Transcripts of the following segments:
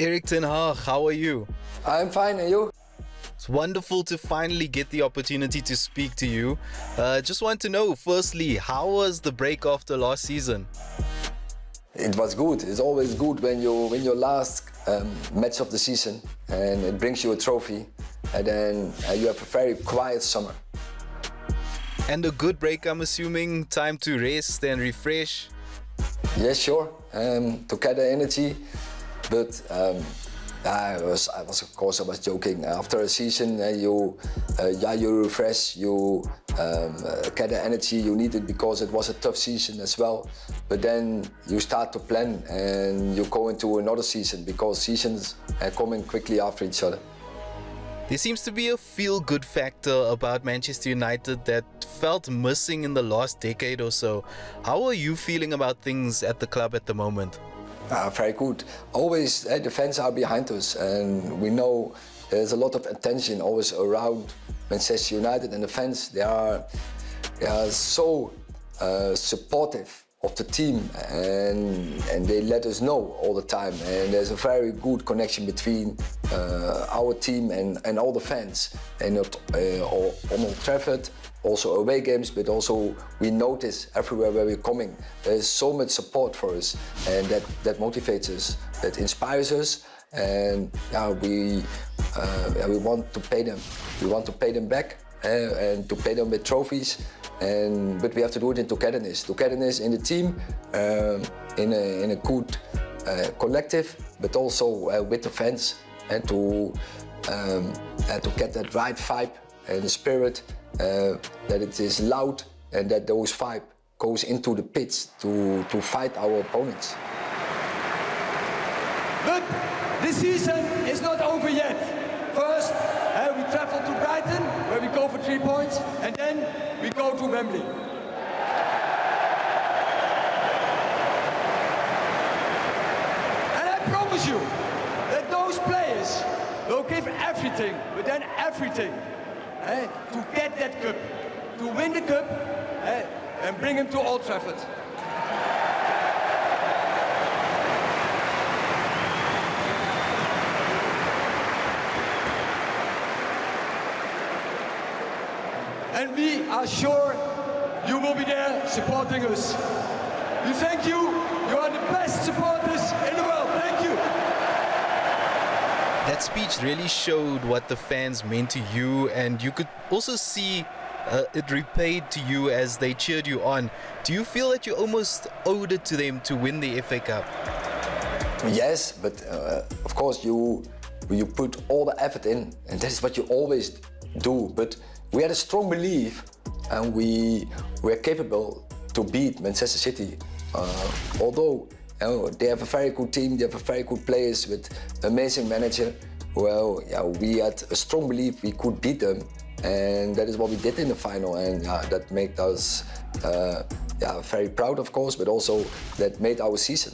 Erik 𝗟𝗏𝗃, how are you? I'm fine, and you? It's wonderful to finally get the opportunity to speak to you. Just want to know, firstly, how was the break after last season? It was good. It's always good when you win your last match of the season and it brings you a trophy, and then you have a very quiet summer. And a good break, I'm assuming. Time to rest and refresh. Yes, sure. To gather energy, but I was of course joking. After a season, you refresh, you gather energy. You need it because it was a tough season as well. But then you start to plan and you go into another season because seasons are coming quickly after each other. There seems to be a feel-good factor about Manchester United that felt missing in the last decade or so. How are you feeling about things at the club at the moment? Very good. Always the fans are behind us, and we know there's a lot of attention always around Manchester United, and the fans, they are so supportive of the team, and they let us know all the time, and there's a very good connection between our team and all the fans, and on Old Trafford, also away games, but also we notice everywhere where we're coming, there's so much support for us, and that motivates us, that inspires us, and we want to pay them. We want to pay them back and to pay them with trophies, but we have to do it in togetherness in the team, in a good collective, but also with the fans, and to get that right vibe and the spirit, that it is loud and that those vibe goes into the pitch to fight our opponents. But this season is not over yet. First, we travel to Brighton, where we go for 3 points, and then we go to Wembley. And I promise you that those players will give everything, but then everything, to get that cup, to win the cup, and bring him to Old Trafford. And we are sure you will be there supporting us. We thank you. You are the best supporters in the world. Thank you. That speech really showed what the fans meant to you, and you could also see it repaid to you as they cheered you on. Do you feel that you almost owed it to them to win the FA Cup? Yes, but of course you put all the effort in, and that is what you always do. But we had a strong belief, and we were capable to beat Manchester City. Although they have a very good team, they have a very good players with amazing manager. Well, we had a strong belief we could beat them, and that is what we did in the final, and that made us very proud, of course, but also that made our season.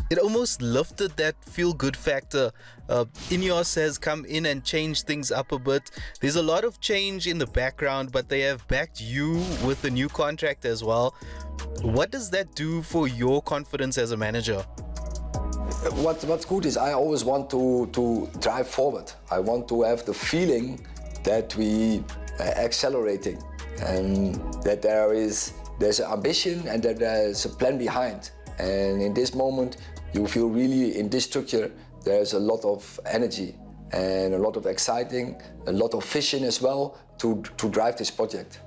It almost lifted that feel-good factor. INEOS has come in and changed things up a bit. There's a lot of change in the background, but they have backed you with a new contract as well. What does that do for your confidence as a manager? What's good is I always want to drive forward. I want to have the feeling that we are accelerating, and that there's an ambition and that there's a plan behind. And in this moment, you feel really in this structure, there's a lot of energy and a lot of exciting, a lot of vision as well to drive this project.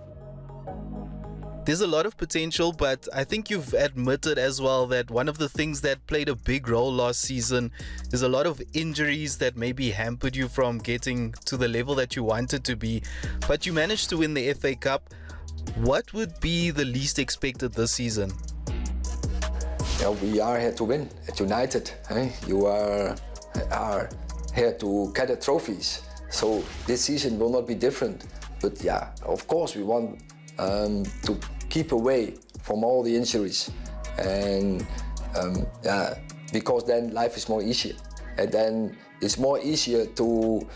There's a lot of potential, but I think you've admitted as well that one of the things that played a big role last season is a lot of injuries that maybe hampered you from getting to the level that you wanted to be. But you managed to win the FA Cup. What would be the least expected this season? We are here to win at United. You are here to gather trophies. So this season will not be different. But of course we want to keep away from all the injuries, and because then life is more easier, and then it's more easier to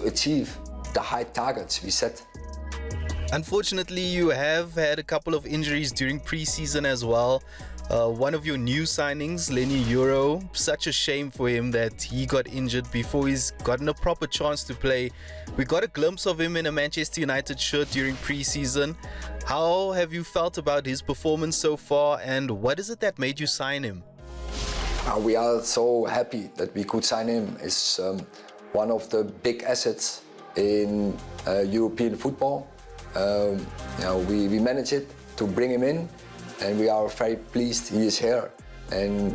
achieve the high targets we set. Unfortunately, you have had a couple of injuries during pre-season as well. one of your new signings, Leny Yoro. Such a shame for him that he got injured before he's gotten a proper chance to play. We got a glimpse of him in a Manchester United shirt during pre-season. How have you felt about his performance so far, and what is it that made you sign him? We are so happy that we could sign him. He's one of the big assets in European football. We managed it to bring him in, and we are very pleased he is here. And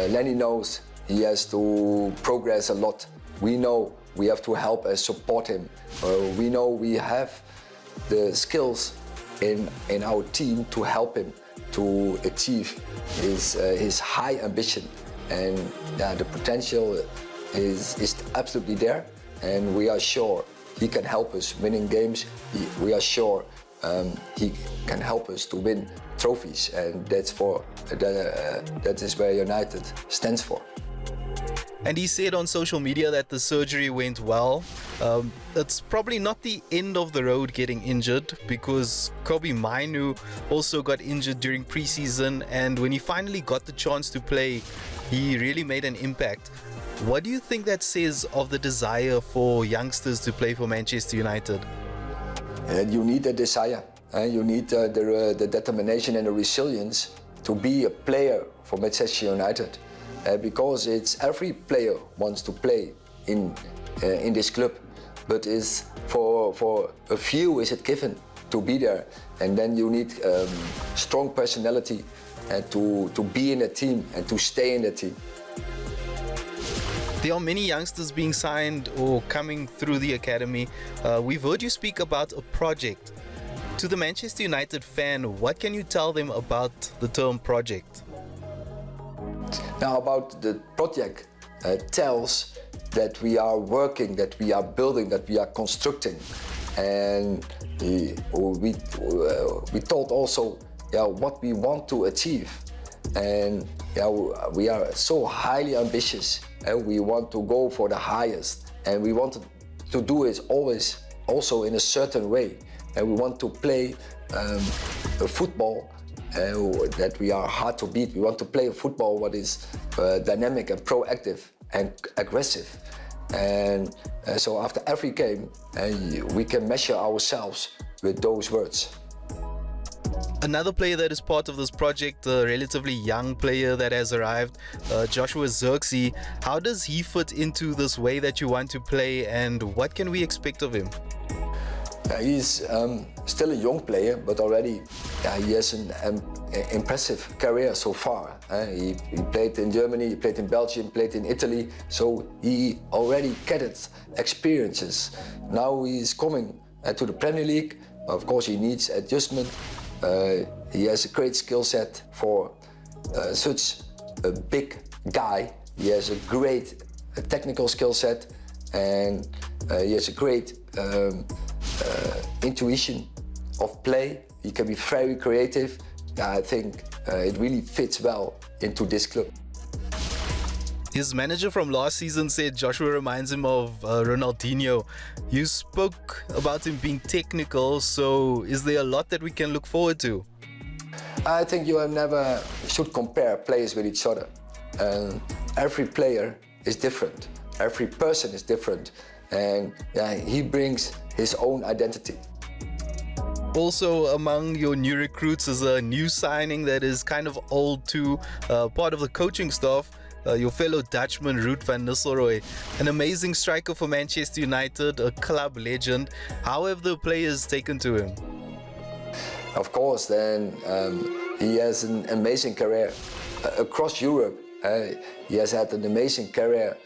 Leny knows he has to progress a lot. We know we have to help and support him. We know we have the skills in our team to help him to achieve his high ambition. And the potential is absolutely there, and we are sure he can help us winning games. We are sure he can help us to win trophies, and that is where United stands for. And he said on social media that the surgery went well. It's probably not the end of the road getting injured, because 𝗍𝗵𝗶𝗿𝗄 also got injured during preseason, and when he finally got the chance to play, he really made an impact. What do you think that says of the desire for youngsters to play for Manchester United? You need a desire. You need the determination and the resilience to be a player for Manchester United. Because every player wants to play in this club, but is for a few is it given to be there, and then you need strong personality to be in a team and to stay in the team. There are many youngsters being signed or coming through the academy. We've heard you speak about a project. To the Manchester United fan, what can you tell them about the term project? Now, about the project tells that we are working, that we are building, that we are constructing, and we told also what we want to achieve, and we are so highly ambitious, and we want to go for the highest, and we want to do it always also in a certain way, and we want to play a football that we are hard to beat. We want to play a football what is dynamic and proactive and aggressive. And so after every game, we can measure ourselves with those words. Another player that is part of this project, a relatively young player that has arrived, Joshua Zirkzee. How does he fit into this way that you want to play, and what can we expect of him? He's still a young player, but already he has an impressive career so far. He played in Germany, he played in Belgium, played in Italy, so he already gathered experiences. Now he's coming to the Premier League. Of course, he needs adjustment. He has a great skill set for such a big guy. He has a great technical skill set, and he has a great intuition of play. He can be very creative. I think it really fits well into this club. His manager from last season said Joshua reminds him of Ronaldinho. You spoke about him being technical, so is there a lot that we can look forward to? I think you never should compare players with each other. Every player is different. Every person is different. And he brings his own identity. Also, among your new recruits is a new signing that is kind of old too, part of the coaching staff, your fellow Dutchman Ruud van Nistelrooy, an amazing striker for Manchester United, a club legend. How have the players taken to him? Of course, then he has an amazing career across Europe. He has had an amazing career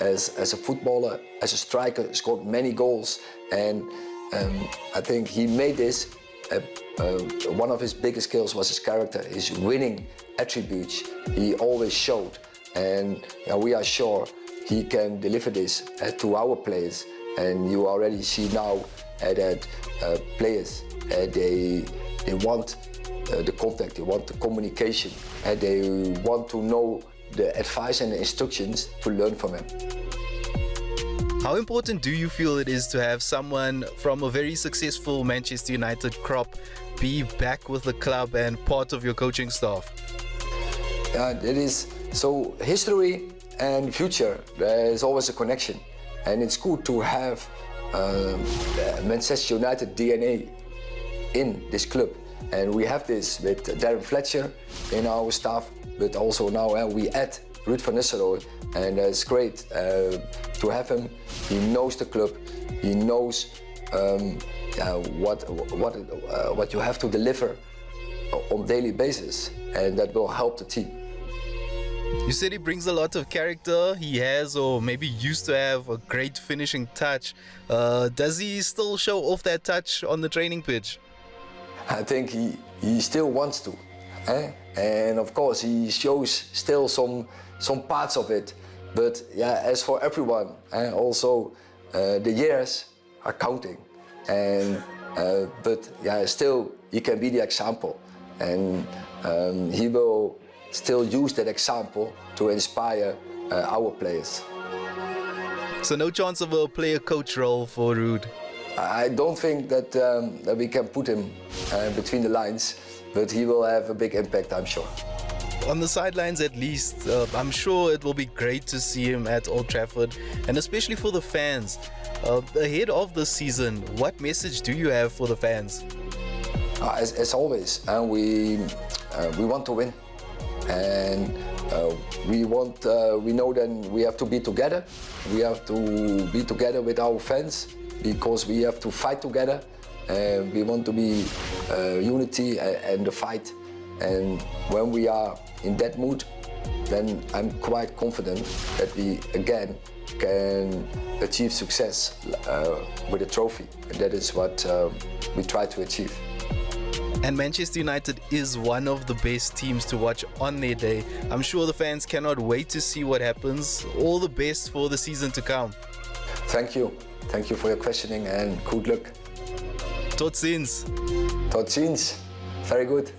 as a footballer, as a striker, scored many goals, and I think he made this. One of his biggest skills was his character, his winning attributes. He always showed, and we are sure he can deliver this to our players. And you already see now that players they want the contact, they want the communication, and they want to know the advice and the instructions to learn from him. How important do you feel it is to have someone from a very successful Manchester United crop be back with the club and part of your coaching staff? It is so history and future. There is always a connection, and it's good to have Manchester United DNA in this club. And we have this with Darren Fletcher in our staff, but also now we add Ruud van Nistelrooy, and it's great to have him. He knows the club, he knows what you have to deliver on a daily basis, and that will help the team. You said he brings a lot of character. He has, or maybe used to have, a great finishing touch. Does he still show off that touch on the training pitch? I think he still wants to, and of course he shows still some parts of it. But yeah, as for everyone, also the years are counting, and but yeah, still he can be the example, and he will still use that example to inspire our players. So no chance of a player-coach role for Ruud? I don't think that we can put him between the lines, but he will have a big impact, I'm sure. On the sidelines at least, I'm sure it will be great to see him at Old Trafford, and especially for the fans. Ahead of the season, what message do you have for the fans? As always, we want to win, and we know that we have to be together. We have to be together with our fans, because we have to fight together, and we want to be unity and the fight. And when we are in that mood, then I'm quite confident that we again can achieve success with a trophy, and that is what we try to achieve. And Manchester United is one of the best teams to watch on their day. I'm sure the fans cannot wait to see what happens. All the best for the season to come. Thank you. Thank you for your questioning, and good luck. Tot ziens. Tot ziens. Very good.